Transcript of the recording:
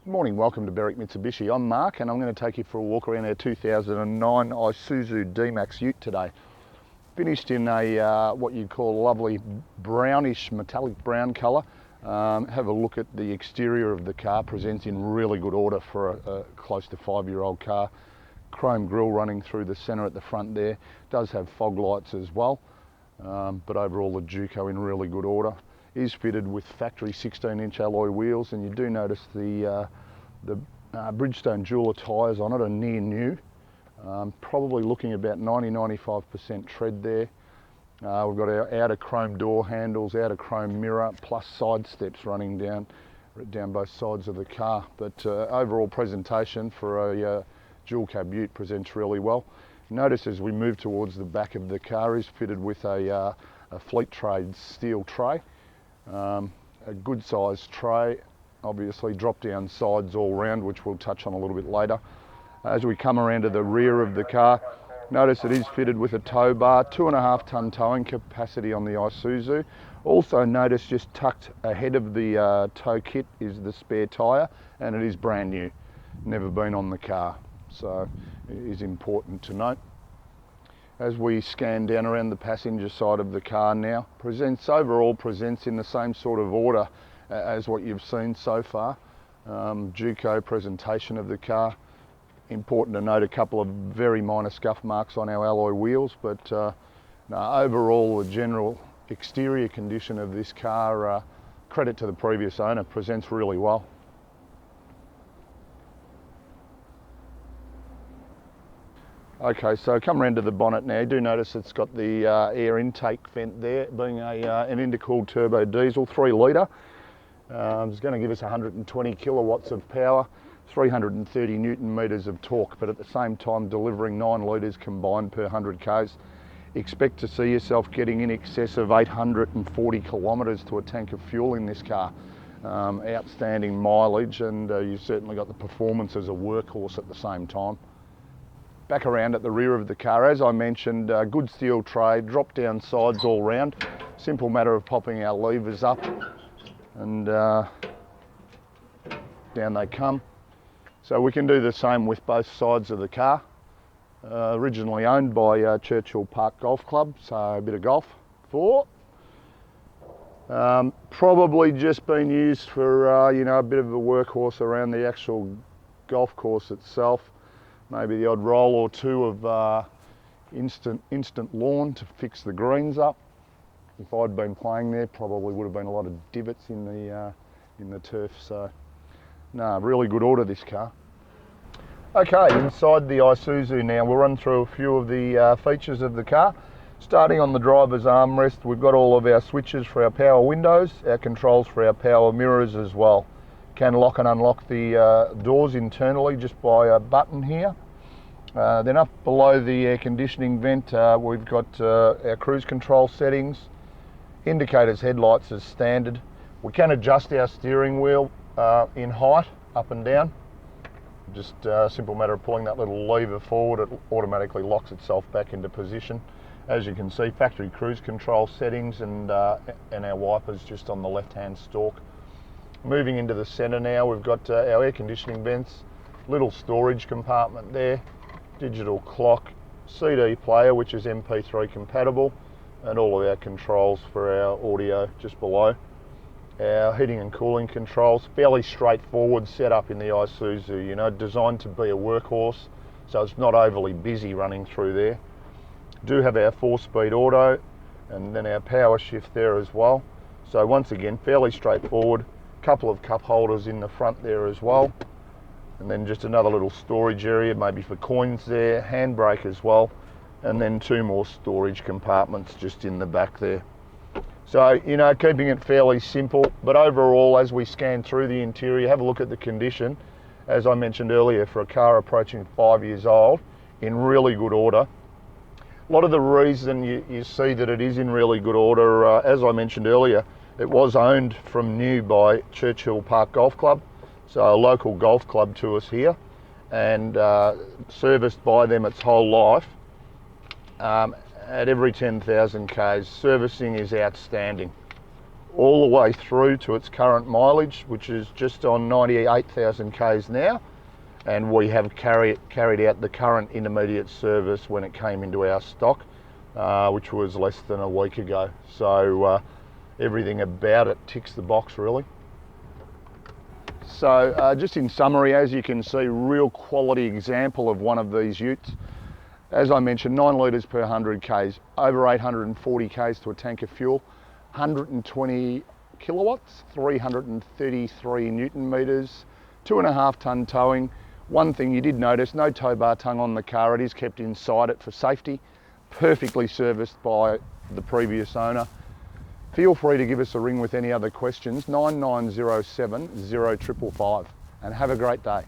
Good morning, welcome to Berwick Mitsubishi. I'm Mark and I'm going to take you for a walk around our 2009 Isuzu D-Max Ute today. Finished in a what you'd call a lovely brownish metallic brown colour. Have a look at the exterior of the car, presents in really good order for a close to 5-year-old car. Chrome grille running through the centre at the front there. Does have fog lights as well, but overall the Duco in really good order. Is fitted with factory 16-inch alloy wheels, and you do notice the Bridgestone jeweler tyres on it are near new. Probably looking about 90-95% tread there. We've got our outer chrome door handles, outer chrome mirror, plus side steps running down both sides of the car. But overall presentation for a dual cab ute presents really well. Notice as we move towards the back of the car is fitted with a Fleet Trade steel tray. A good sized tray, obviously drop down sides all round, which we'll touch on a little bit later. As we come around to the rear of the car, notice it is fitted with a tow bar, 2.5 tonne towing capacity on the Isuzu. Also notice just tucked ahead of the tow kit is the spare tyre, and it is brand new, never been on the car, so it is important to note. As we scan down around the passenger side of the car now, overall presents in the same sort of order as what you've seen so far. Duco presentation of the car. Important to note a couple of very minor scuff marks on our alloy wheels, but overall the general exterior condition of this car, credit to the previous owner, presents really well. Okay, so come around to the bonnet now. You do notice it's got the air intake vent there, being an intercooled turbo diesel, 3 litre. It's going to give us 120 kilowatts of power, 330 newton metres of torque, but at the same time delivering 9 litres combined per 100 k's. Expect to see yourself getting in excess of 840 kilometres to a tank of fuel in this car. Outstanding mileage, and you've certainly got the performance as a workhorse at the same time. Back around at the rear of the car, as I mentioned, good steel tray, drop down sides all round. Simple matter of popping our levers up and down they come. So we can do the same with both sides of the car. Originally owned by Churchill Park Golf Club, so a bit of golf for. Probably just been used for a bit of a workhorse around the actual golf course itself. Maybe the odd roll or two of instant lawn to fix the greens up. If I'd been playing there, probably would have been a lot of divots in the turf. So, no, really good order this car. Okay, inside the Isuzu now, we'll run through a few of the features of the car. Starting on the driver's armrest, we've got all of our switches for our power windows, our controls for our power mirrors as well. Can lock and unlock the doors internally just by a button here. Then up below the air conditioning vent, we've got our cruise control settings, indicators, headlights as standard. We can adjust our steering wheel in height, up and down. Just a simple matter of pulling that little lever forward, it automatically locks itself back into position. As you can see, factory cruise control settings and our wipers just on the left-hand stalk. Moving into the centre now, we've got our air conditioning vents, little storage compartment there, digital clock, CD player which is MP3 compatible, and all of our controls for our audio just below. Our heating and cooling controls, fairly straightforward setup in the Isuzu, designed to be a workhorse, so it's not overly busy running through there. Do have our 4-speed auto and then our power shift there as well. So once again, fairly straightforward. Couple of cup holders in the front there as well, and then just another little storage area, maybe for coins there, handbrake as well, and then 2 more storage compartments just in the back there. So, keeping it fairly simple, but overall, as we scan through the interior, have a look at the condition. As I mentioned earlier, for a car approaching 5 years old, in really good order. A lot of the reason you see that it is in really good order, as I mentioned earlier, it was owned from new by Churchill Park Golf Club, so a local golf club to us here, and serviced by them its whole life. At every 10,000 k's, servicing is outstanding. all the way through to its current mileage, which is just on 98,000 k's now. And we have carried out the current intermediate service when it came into our stock, which was less than a week ago. So everything about it ticks the box, really. So just in summary, as you can see, real quality example of one of these utes. As I mentioned, 9 litres per 100 k's, over 840 k's to a tank of fuel, 120 kilowatts, 333 newton meters, 2.5 tonne towing. One thing you did notice, no tow bar tongue on the car. It is kept inside it for safety. Perfectly serviced by the previous owner. Feel free to give us a ring with any other questions, 9907 0555, and have a great day.